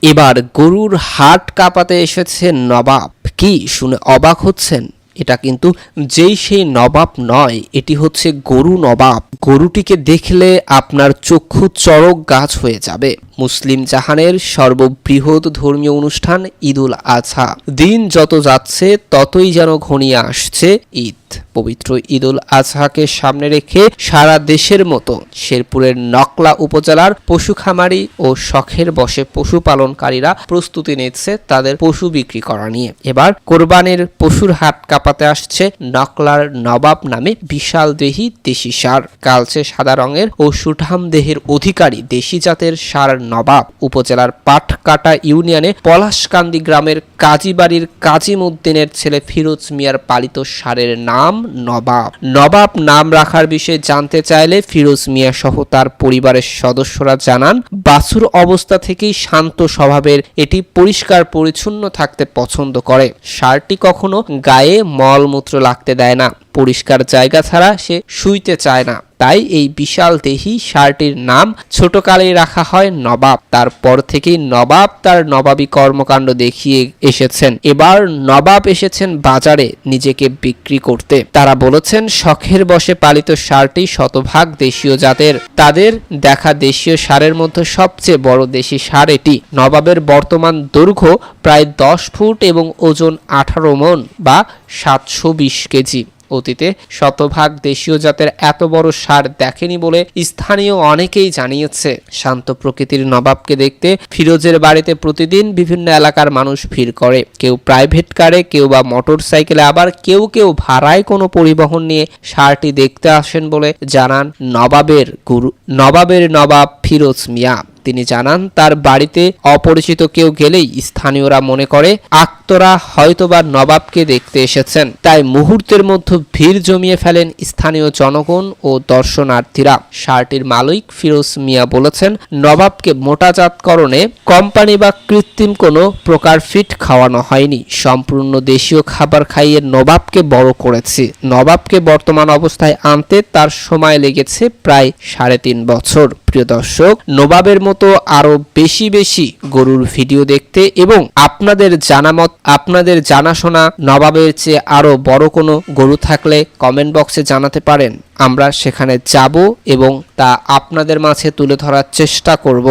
এবার গরুর হাট কাঁপাতে এসেছে নবাব। কি শুনে অবাক হচ্ছেন? এটা কিন্তু যেই সেই নবাব নয়, এটি হচ্ছে গরু নবাব। গরুটিকে দেখলে আপনার চক্ষু চড়ক গাছ হয়ে যাবে। মুসলিম জাহানের সর্ববৃহৎ ধর্মীয় অনুষ্ঠান ঈদুল আজহা দিন যত যাচ্ছে ততই যেন ঘনিয়ে আসছে ঈদ। পবিত্র ঈদুল আজহাকে সামনে রেখে সারা দেশের মতো শেরপুরের নকলা উপজেলার পশু খামারি ও শখের বশে পশুপালনকারীরা প্রস্তুতি নিচ্ছে তাদের পশু বিক্রি করা নিয়ে। এবার কোরবানির পশুর হাট কাঁপাতে আসছে নকলার নবাব নামে বিশাল দেহি দেশি ষাঁড়। কালচে সাদা রঙের ও সুঠাম দেহের অধিকারী দেশি জাতের ষাঁড় নবাব উপজেলার পাটকাটা ইউনিয়নে পলাশকান্দি গ্রামের কাজীবাড়ির কাজিম উদ্দিনের ছেলে ফিরোজ মিয়ার পালিত ষাঁড়ের নাম নবাব। নবাব নাম রাখার বিষয়ে জানতে চাইলে ফিরোজ মিয়া সহ তার পরিবারের সদস্যরা জানান, বাছুর অবস্থা থেকেই শান্ত স্বভাবের, এটি পরিষ্কার পরিচ্ছন্ন থাকতে পছন্দ করে। ষাঁড়টি কখনো গায়ে মলমূত্র লাগতে দেয় না, পরিষ্কার জায়গা ছাড়া সে শুইতে চায় না। তাই এই বিশাল দেহি ষাঁড়টির নাম ছোটকালেই রাখা হয় নবাব। তারপর থেকেই নবাব তার নবাবী কর্মকাণ্ড দেখিয়ে এসেছেন। এবার নবাব এসেছেন বাজারে নিজেকে বিক্রি করতে। তারা বলেছেন, শখের বশে পালিত ষাঁড়টি শতভাগ দেশীয় জাতের। তাদের দেখা দেশীয় ষাঁড়ের মধ্যে সবচেয়ে বড় দেশি ষাঁড় এটি। নবাবের বর্তমান দৈর্ঘ্য প্রায় 10 ফুট এবং ওজন 18 মণ বা 720 কেজি। অতীতে শতভাগ দেশীয় জাতের এত বড় ষাঁড় দেখেনি বলে স্থানীয় অনেকেই জানিয়েছে। শান্ত প্রকৃতির নবাবকে দেখতে ফিরোজের বাড়িতে প্রতিদিন বিভিন্ন এলাকার মানুষ ভিড় করে। কেউ প্রাইভেট কারে, কেউ বা মোটর সাইকেলে, আবার কেউ কেউ ভাড়ায় কোনো পরিবহন নিয়ে ষাঁড়টি দেখতে আসেন বলে জানান নবাবের নবাব ফিরোজ মিয়া। তিনি জানান, তার বাড়িতে অপরিচিত কেউ গেলেই স্থানীয়রা মনে করে আক্তরা হয়তোবা নবাবকে দেখতে এসেছেন। তাই মুহূর্তের মধ্যে ভিড় জমিয়ে ফেলেন স্থানীয় জনগণ ও দর্শনার্থীরা। ষাঁড়টির মালিক ফিরোজ মিয়া বলেছেন, নবাবকে মোটাজাতকরণে কোম্পানি বা কৃত্রিম কোনো প্রকার ফিড খাওয়ানো হয়নি। সম্পূর্ণ দেশীয় খাবার খাইয়ে নবাবকে বড় করেছি। নবাবকে বর্তমান অবস্থায় আনতে তার সময় লেগেছে প্রায় 3.5 বছর। প্রিয় দর্শক, নবাবের মতো আরো বেশি বেশি গরুর ভিডিও দেখতে এবং আপনাদের জানাশোনা নবাবের চেয়ে আরো বড় কোনো গরু থাকলে কমেন্ট বক্সে জানাতে পারেন। আমরা সেখানে যাব এবং তা আপনাদের মাঝে তুলে ধরার চেষ্টা করব।